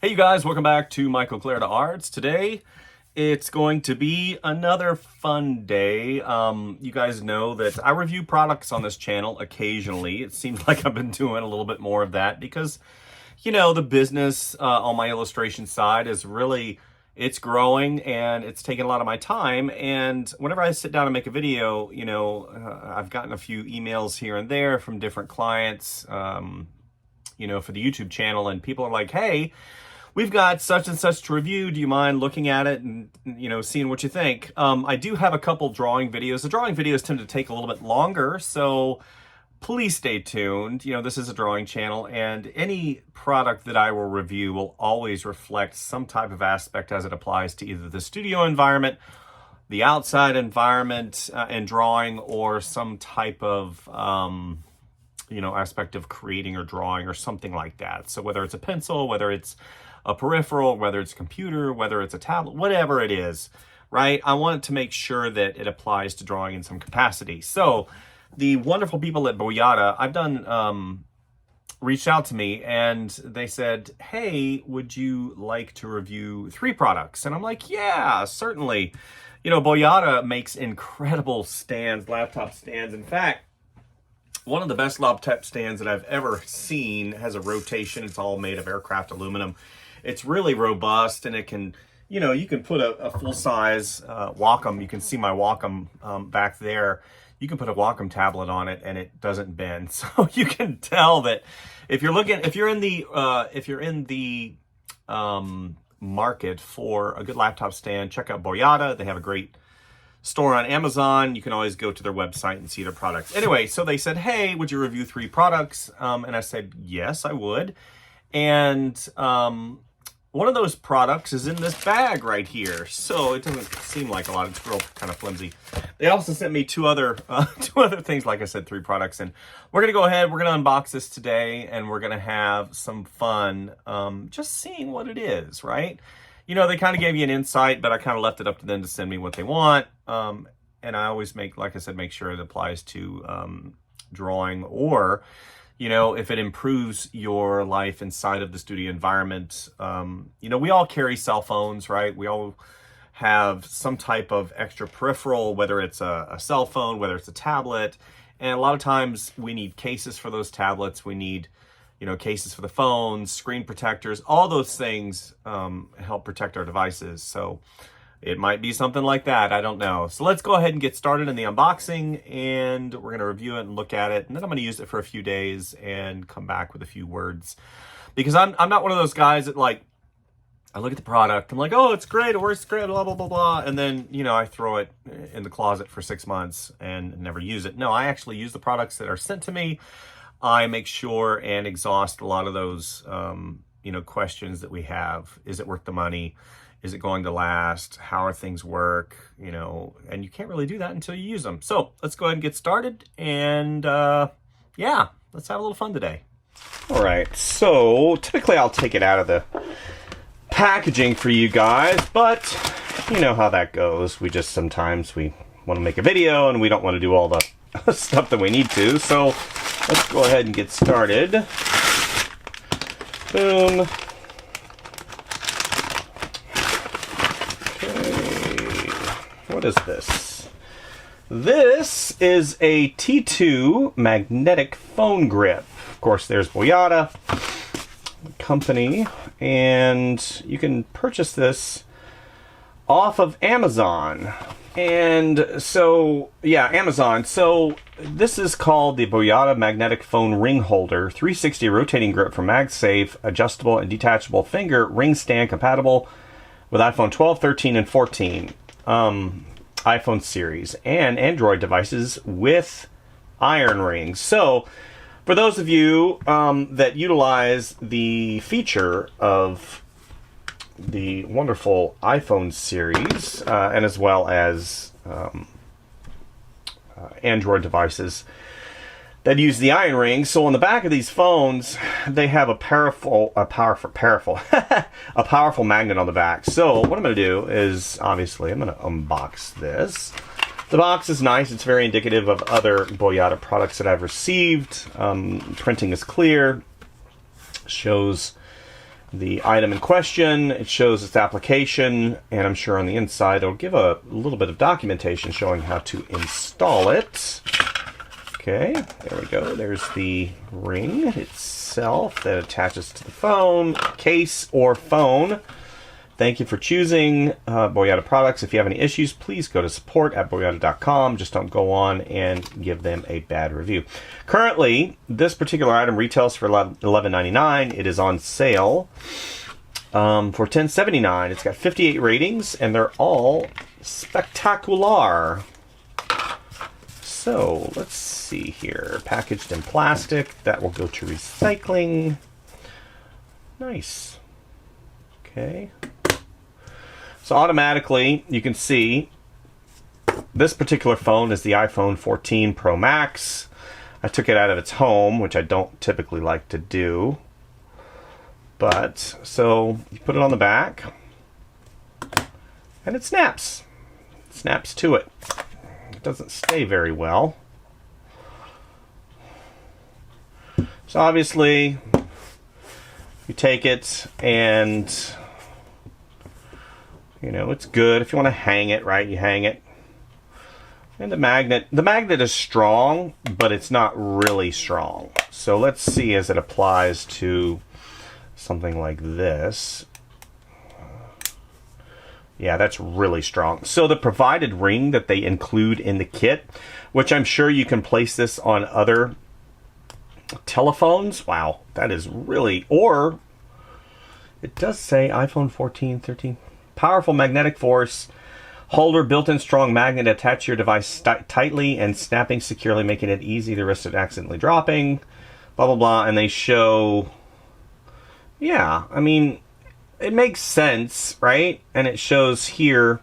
Hey you guys, welcome back to Michael Clarida Arts. Today, it's going to be another fun day. You guys know that I review products on this channel occasionally. It seems like I've been doing a little bit more of that because, you know, the business on my illustration side is really, it's growing and it's taking a lot of my time. And whenever I sit down and make a video, you know, I've gotten a few emails here and there from different clients, you know, for the YouTube channel, and people are like, hey, we've got such and such to review. Do you mind looking at it and, you know, seeing what you think? I do have a couple drawing videos. The drawing videos tend to take a little bit longer, so please stay tuned. You know, this is a drawing channel, and any product that I will review will always reflect some type of aspect as it applies to either the studio environment, the outside environment and drawing, or some type of you know, aspect of creating or drawing or something like that. So whether it's a pencil, whether it's a peripheral, whether it's a computer, whether it's a tablet, whatever it is, right? I want to make sure that it applies to drawing in some capacity. So the wonderful people at BoYata, I've done, reached out to me and they said, hey, would you like to review 3 products? And I'm like, yeah, certainly. You know, BoYata makes incredible stands, laptop stands. In fact, one of the best laptop stands that I've ever seen has a rotation. It's all made of aircraft aluminum. It's really robust, and it can, you know, you can put a full-size Wacom. You can see my Wacom back there. You can put a Wacom tablet on it, and it doesn't bend. So you can tell that if you're looking, if you're in the market for a good laptop stand, check out BoYata. They have a great store on Amazon. You can always go to their website and see their products. Anyway, so they said, hey, would you review 3 products? And I said, yes, I would. And one of those products is in this bag right here. So it doesn't seem like a lot. It's real kind of flimsy. They also sent me two other things. Like I said, 3 products. And we're going to go ahead. We're going to unbox this today, and we're going to have some fun just seeing what it is, right? You know, they kind of gave you an insight, but I kind of left it up to them to send me what they want. And I always make, like I said, make sure it applies to drawing, or, you know, if it improves your life inside of the studio environment. You know, we all carry cell phones, right? We all have some type of extra peripheral, whether it's a cell phone, whether it's a tablet. And a lot of times we need cases for those tablets. We need, you know, cases for the phones, screen protectors, all those things help protect our devices. So it might be something like that. I don't know. So let's go ahead and get started in the unboxing, and we're going to review it and look at it. And then I'm going to use it for a few days and come back with a few words, because I'm not one of those guys that, like, I look at the product, I'm like, oh, it's great, or it's great, blah, blah, blah, blah. And then, you know, I throw it in the closet for 6 months and never use it. No, I actually use the products that are sent to me. I make sure and exhaust a lot of those, you know, questions that we have. Is it worth the money? Is it going to last? How are things work? You know, and you can't really do that until you use them. So let's go ahead and get started. And yeah, let's have a little fun today. All right. So typically I'll take it out of the packaging for you guys, but you know how that goes. We just sometimes we want to make a video and we don't want to do all the stuff that we need to. So let's go ahead and get started. Boom. Okay. What is this? This is a T2 magnetic phone grip. Of course, there's BoYata company, and you can purchase this off of Amazon. And so, yeah, Amazon. So this is called the BoYata Magnetic Phone Ring Holder, 360 rotating grip for MagSafe, adjustable and detachable finger ring stand, compatible with iPhone 12, 13, and 14 iPhone series, and Android devices with iron rings. So for those of you that utilize the feature of the wonderful iPhone series, and as well as Android devices that use the iron ring. So on the back of these phones, they have a powerful magnet on the back. So what I'm going to do is, obviously, I'm going to unbox this. The box is nice. It's very indicative of other BoYata products that I've received. Printing is clear. Shows the item in question. It shows its application, and I'm sure on the inside it'll give a little bit of documentation showing how to install it. Okay, there we go. There's the ring itself that attaches to the phone, case, or phone. Thank you for choosing BoYata products. If you have any issues, please go to support@boyata.com. Just don't go on and give them a bad review. Currently, this particular item retails for $11.99. It is on sale for $10.79. It's got 58 ratings, and they're all spectacular. So, let's see here. Packaged in plastic. That will go to recycling. Nice. Okay. So automatically, you can see this particular phone is the iPhone 14 Pro Max. I took it out of its home, which I don't typically like to do. But, so you put it on the back, and it snaps. It snaps to it. It doesn't stay very well. So obviously, you take it and, you know, it's good. If you want to hang it, right, you hang it. And the magnet is strong, but it's not really strong. So let's see as it applies to something like this. Yeah, that's really strong. So the provided ring that they include in the kit, which I'm sure you can place this on other telephones. Wow, that is really, or it does say iPhone 14, 13. Powerful magnetic force holder, built-in strong magnet, attach your device tightly and snapping securely, making it easy to risk it accidentally dropping, blah, blah, blah. And they show, yeah, I mean, it makes sense, right? And it shows here,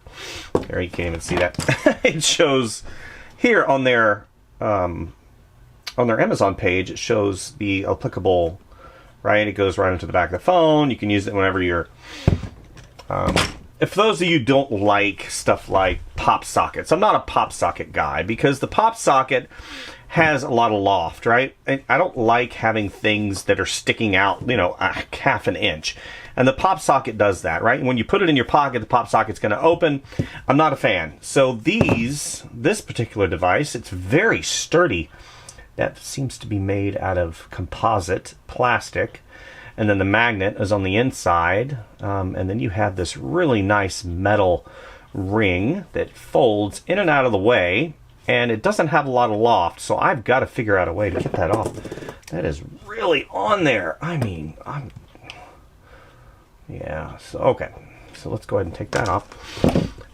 there you can't even see that. It shows here on their Amazon page, it shows the applicable, right? It goes right into the back of the phone. You can use it whenever you're, if those of you don't like stuff like pop sockets, I'm not a pop socket guy because the pop socket has a lot of loft, right? And I don't like having things that are sticking out, you know, a half an inch. And the pop socket does that, right? When you put it in your pocket, the pop socket's going to open. I'm not a fan. So this particular device, it's very sturdy. That seems to be made out of composite plastic. And then the magnet is on the inside. And then you have this really nice metal ring that folds in and out of the way. And it doesn't have a lot of loft. So I've got to figure out a way to get that off. That is really on there. I mean, yeah. So, okay. So let's go ahead and take that off.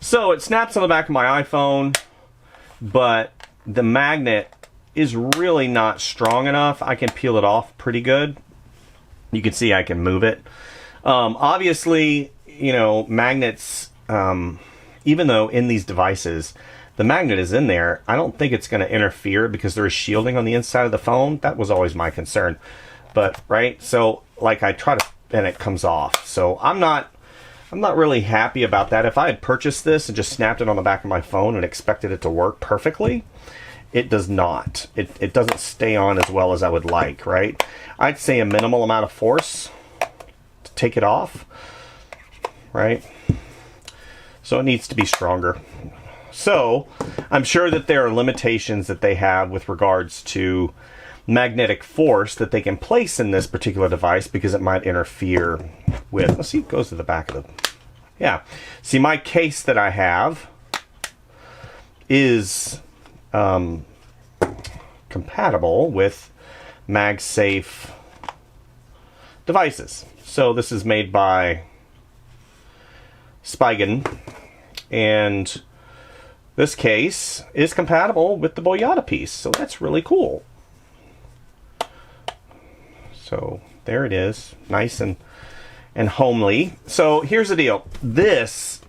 So it snaps on the back of my iPhone. But the magnet is really not strong enough. I can peel it off pretty good. You can see I can move it. Obviously, you know, magnets, even though in these devices, the magnet is in there, I don't think it's going to interfere because there is shielding on the inside of the phone. That was always my concern. But, right, so, like, I try to, and it comes off. So I'm not really happy about that. If I had purchased this and just snapped it on the back of my phone and expected it to work perfectly, it does not. It doesn't stay on as well as I would like, right? I'd say a minimal amount of force to take it off, right? So it needs to be stronger. So I'm sure that there are limitations that they have with regards to magnetic force that they can place in this particular device because it might interfere with, let's see, it goes to the back of the, yeah. See, my case that I have is compatible with MagSafe devices. So this is made by Spigen, and this case is compatible with the BoYata piece. So that's really cool. So there it is, nice and homely. So here's the deal. This,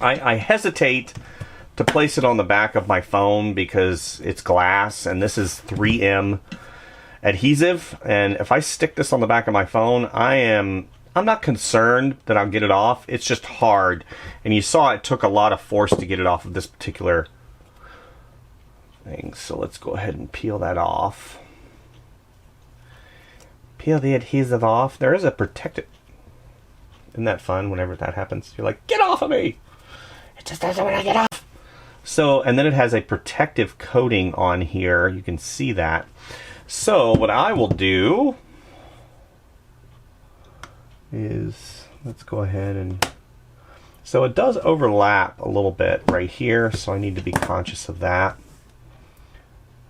I hesitate to place it on the back of my phone because it's glass and this is 3M adhesive. And if I stick this on the back of my phone, I'm not concerned that I'll get it off. It's just hard. And you saw it took a lot of force to get it off of this particular thing. So let's go ahead and peel that off. peel the adhesive off. There is a protective... Isn't that fun whenever that happens? You're like, get off of me! It just doesn't want to get off! So, and then it has a protective coating on here. You can see that. So, what I will do is, let's go ahead and... So it does overlap a little bit right here, so I need to be conscious of that.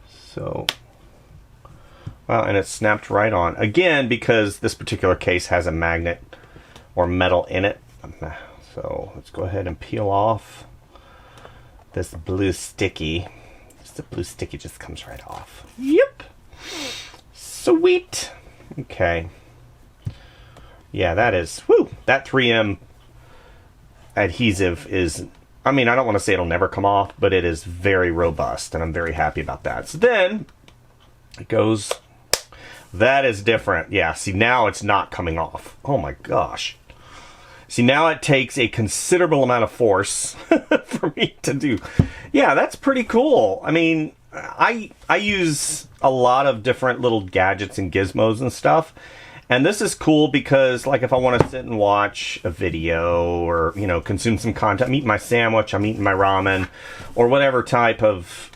So... Well, and it's snapped right on. Again, because this particular case has a magnet or metal in it. So let's go ahead and peel off this blue sticky. The blue sticky just comes right off. Yep. Sweet. Okay. Yeah, that is, whoo, that 3M adhesive is, I mean, I don't want to say it'll never come off, but it is very robust, and I'm very happy about that. So then it goes... That is different. Yeah, see, now it's not coming off. Oh my gosh. See, now it takes a considerable amount of force for me to do. Yeah, that's pretty cool. I mean, I use a lot of different little gadgets and gizmos and stuff. And this is cool because, like, if I want to sit and watch a video or, you know, consume some content, I'm eating my sandwich, I'm eating my ramen, or whatever type of,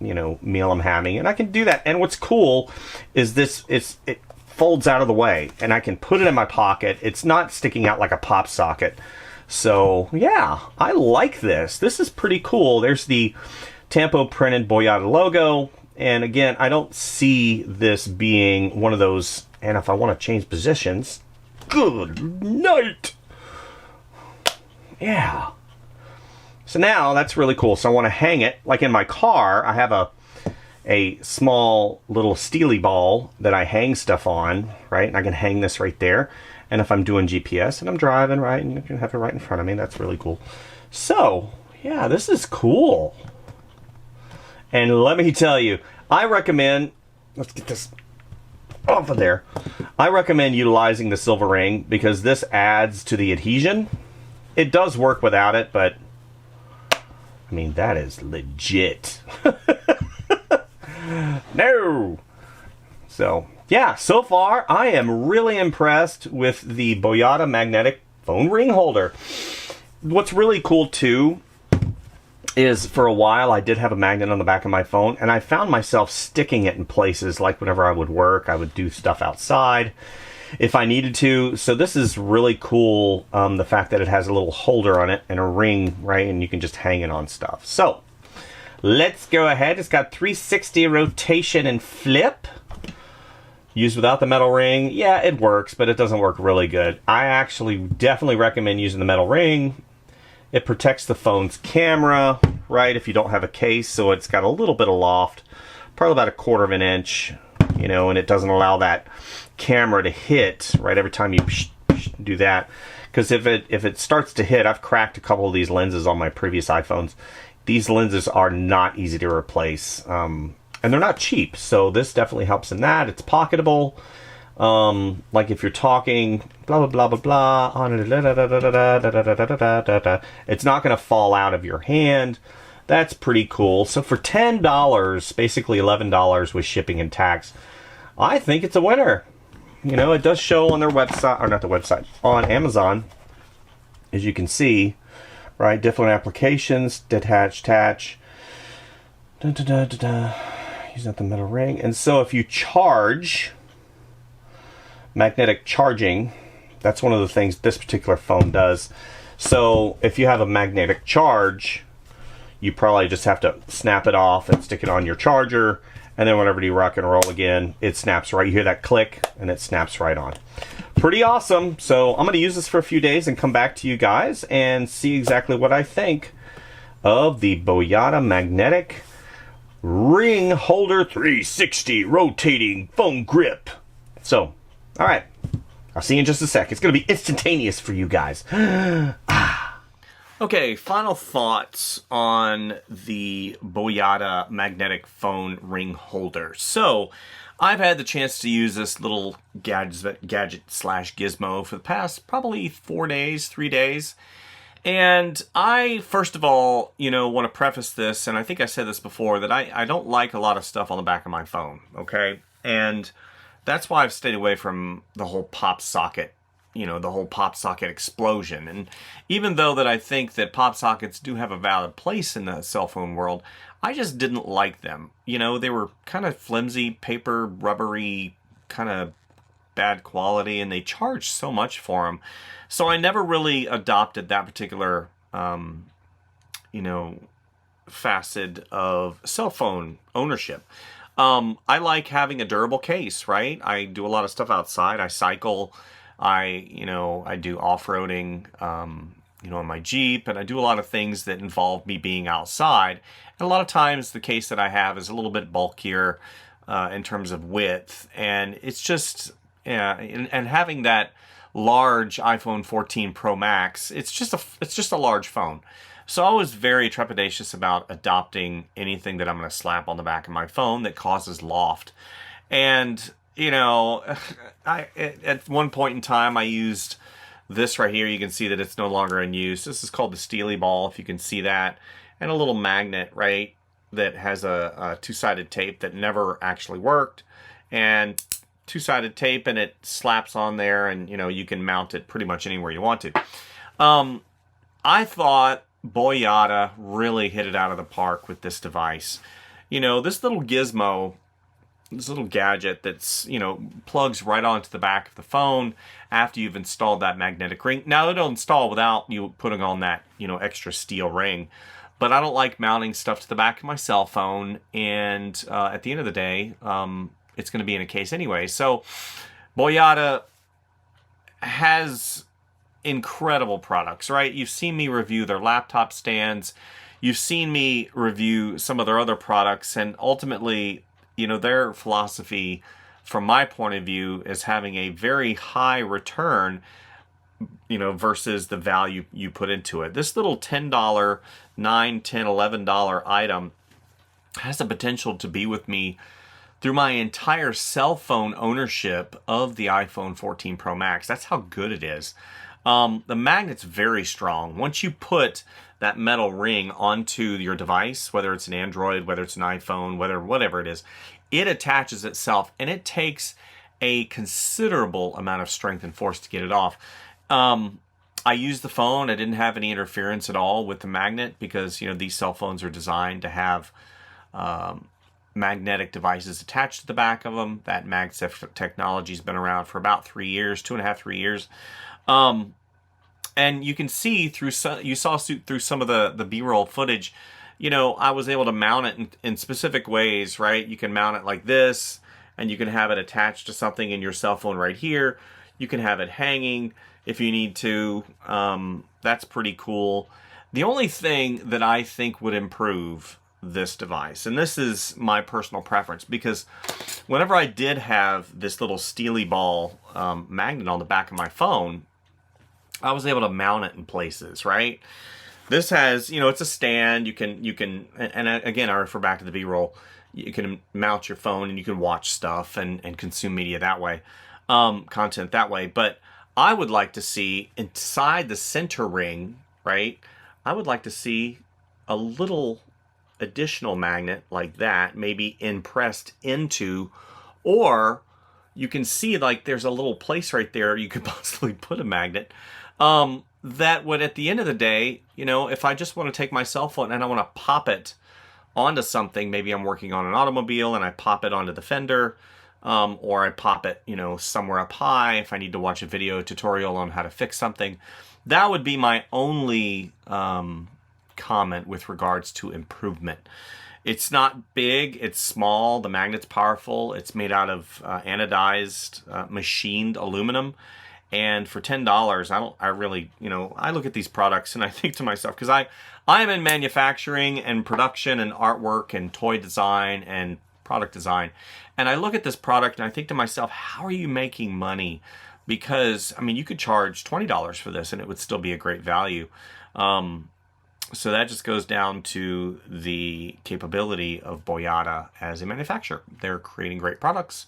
you know, meal I'm having, and I can do that. And what's cool is this, it folds out of the way, and I can put it in my pocket. It's not sticking out like a pop socket. So, yeah, I like this. This is pretty cool. There's the Tampo printed BoYata logo. And again, I don't see this being one of those, and if I want to change positions, good night. Yeah. So now that's really cool. So I want to hang it, like in my car, I have a small little steely ball that I hang stuff on, right? And I can hang this right there. And if I'm doing GPS and I'm driving, right, and you can have it right in front of me, that's really cool. So, yeah, this is cool. And let me tell you, I recommend, let's get this off of there. I recommend utilizing the silver ring because this adds to the adhesion. It does work without it, but I mean, that is legit. No. So, yeah, so far I am really impressed with the BoYata magnetic phone ring holder. What's really cool too is for a while I did have a magnet on the back of my phone, and I found myself sticking it in places, like whenever I would work, I would do stuff outside if I needed to. So this is really cool, the fact that it has a little holder on it and a ring, right, and you can just hang it on stuff. So let's go ahead. It's got 360 rotation and flip. Used without the metal ring, yeah, it works, but it doesn't work really good. I actually definitely recommend using the metal ring. It protects the phone's camera, right, if you don't have a case, so it's got a little bit of loft, probably about 1/4 of an inch, you know, and it doesn't allow that camera to hit, right, every time you do that. Because if it starts to hit, I've cracked a couple of these lenses on my previous iPhones. These lenses are not easy to replace, and they're not cheap, so this definitely helps in that. It's pocketable. Like if you're talking blah blah blah blah blah, it's not going to fall out of your hand. That's pretty cool. So for $10, basically $11 with shipping and tax, I think it's a winner. You know, it does show on their website, or not the website, on Amazon, as you can see, right? Different applications, detach, attach, using the metal ring. And so if you charge, magnetic charging, that's one of the things this particular phone does. So if you have a magnetic charge, you probably just have to snap it off and stick it on your charger, and then whenever you rock and roll again, it snaps right. You hear that click and it snaps right on. Pretty awesome. So I'm going to use this for a few days and come back to you guys and see exactly what I think of the BoYata magnetic ring holder 360 rotating phone grip. So all right, I'll see you in just a sec. It's going to be instantaneous for you guys. Okay, final thoughts on the BoYata magnetic phone ring holder. So, I've had the chance to use this little gadget slash gizmo for the past probably 3 days. And I, first of all, you know, want to preface this, and I think I said this before, that I don't like a lot of stuff on the back of my phone, okay? And That's why I've stayed away from the whole pop socket, the whole pop socket explosion. And even though that I think that pop sockets do have a valid place in the cell phone world, I just didn't like them. They were kind of flimsy, paper, rubbery, kind of bad quality, and they charged so much for them. So I never really adopted that particular, facet of cell phone ownership. I like having a durable case, right? I do a lot of stuff outside. I cycle. I do off-roading, in my Jeep, and I do a lot of things that involve me being outside. And a lot of times the case that I have is a little bit bulkier in terms of width, and it's just, and having that large iPhone 14 Pro Max, it's just a large phone. So I was very trepidatious about adopting anything that I'm going to slap on the back of my phone that causes loft. And, at one point in time, I used this right here. You can see that it's no longer in use. This is called the Steely Ball, if you can see that. And a little magnet, right, that has a two-sided tape that never actually worked. And two-sided tape, and it slaps on there, and, you can mount it pretty much anywhere you want to. I thought BoYata really hit it out of the park with this device. This little gizmo, this little gadget that's, plugs right onto the back of the phone after you've installed that magnetic ring. Now, it'll install without you putting on that, extra steel ring. But I don't like mounting stuff to the back of my cell phone. And at the end of the day, it's going to be in a case anyway. So BoYata has incredible products, right? You've seen me review their laptop stands. You've seen me review some of their other products, and ultimately, their philosophy, from my point of view, is having a very high return, versus the value you put into it. This little $10, $9, $10, $11 item has the potential to be with me through my entire cell phone ownership of the iPhone 14 Pro Max. That's how good it is. The magnet's very strong. Once you put that metal ring onto your device, whether it's an Android, whether it's an iPhone, whatever it is, it attaches itself, and it takes a considerable amount of strength and force to get it off. I used the phone. I didn't have any interference at all with the magnet because, these cell phones are designed to have magnetic devices attached to the back of them. That MagSafe technology has been around for about 3 years, 2.5, 3 years. And you can see through through some of the B-roll footage, I was able to mount it in specific ways, right? You can mount it like this, and you can have it attached to something in your cell phone right here. You can have it hanging if you need to. That's pretty cool. The only thing that I think would improve this device, and this is my personal preference, because whenever I did have this little Steely Ball magnet on the back of my phone, I was able to mount it in places, right? This has, it's a stand. You can, and again, I refer back to the B-roll. You can mount your phone and you can watch stuff and consume media that way, content that way. But I would like to see inside the center ring, right? I would like to see a little additional magnet like that, maybe impressed into, or you can see like there's a little place right there you could possibly put a magnet. That would, at the end of the day, if I just want to take my cell phone and I want to pop it onto something, maybe I'm working on an automobile and I pop it onto the fender, or I pop it, somewhere up high if I need to watch a video tutorial on how to fix something. That would be my only comment with regards to improvement. It's not big, it's small, the magnet's powerful, it's made out of anodized, machined aluminum. And for $10, I look at these products and I think to myself, because I am in manufacturing and production and artwork and toy design and product design. And I look at this product and I think to myself, how are you making money? Because, you could charge $20 for this and it would still be a great value. So that just goes down to the capability of BoYata as a manufacturer. They're creating great products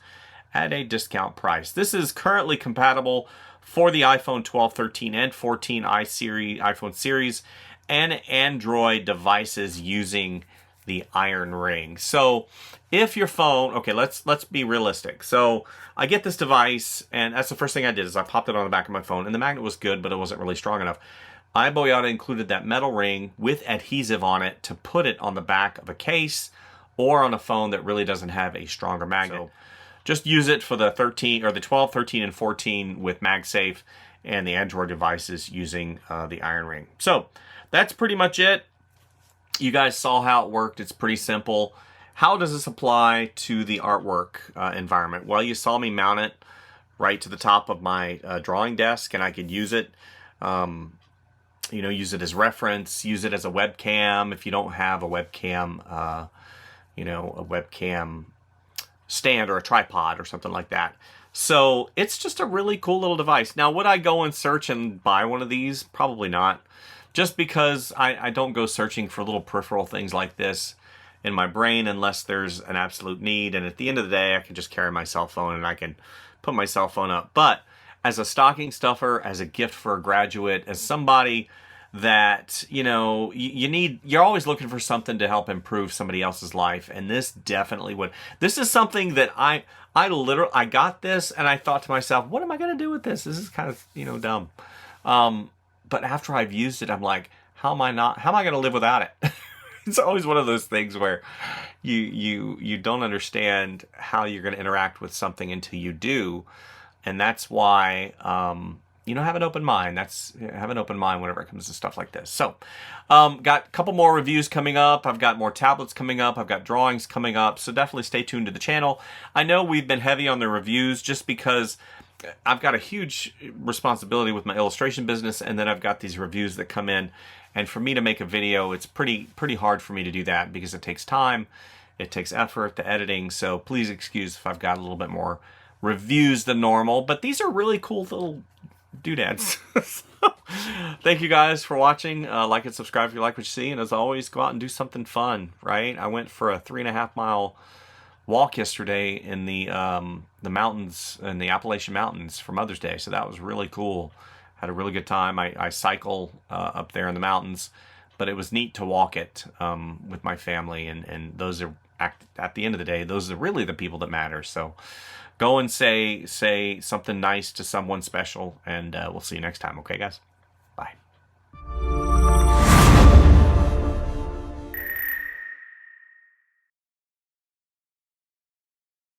at a discount price. This is currently compatible for the iPhone 12, 13, and 14 iPhone series and Android devices using the iron ring. So if your phone, okay, let's be realistic. So I get this device, and that's the first thing I did is I popped it on the back of my phone, and the magnet was good, but it wasn't really strong enough. BoYata included that metal ring with adhesive on it to put it on the back of a case or on a phone that really doesn't have a stronger magnet. So just use it for the 13 or the 12, 13, and 14 with MagSafe, and the Android devices using the iron ring. So that's pretty much it. You guys saw how it worked. It's pretty simple. How does this apply to the artwork environment? Well, you saw me mount it right to the top of my drawing desk, and I could use it, you know, use it as reference, use it as a webcam if you don't have a webcam, you know, a webcam stand or a tripod or something like that. So it's just a really cool little device. Now, would I go and search and buy one of these? Probably not. Just because I don't go searching for little peripheral things like this in my brain unless there's an absolute need. And at the end of the day, I can just carry my cell phone and I can put my cell phone up. But as a stocking stuffer, as a gift for a graduate, as somebody that, you know, you're always looking for something to help improve somebody else's life. And this definitely would. This is something that I got this and I thought to myself, what am I going to do with this? This is kind of, you know, dumb. But after I've used it, I'm like, how am I going to live without it? It's always one of those things where you don't understand how you're going to interact with something until you do. And that's why, you know, have an open mind. Have an open mind whenever it comes to stuff like this. So, got a couple more reviews coming up. I've got more tablets coming up. I've got drawings coming up. So definitely stay tuned to the channel. I know we've been heavy on the reviews just because I've got a huge responsibility with my illustration business, and then I've got these reviews that come in. And for me to make a video, it's pretty hard for me to do that because it takes time, it takes effort, the editing. So please excuse if I've got a little bit more reviews than normal, but these are really cool little doodads. Thank you guys for watching. Like and subscribe if you like what you see, and as always, go out and do something fun, right? I went for a 3.5 mile walk yesterday in the mountains, in the Appalachian Mountains for Mother's Day, so that was really cool. Had a really good time. I cycle up there in the mountains, but it was neat to walk it with my family, and those are, at the end of the day, those are really the people that matter. So go and say something nice to someone special, and we'll see you next time. Okay, guys?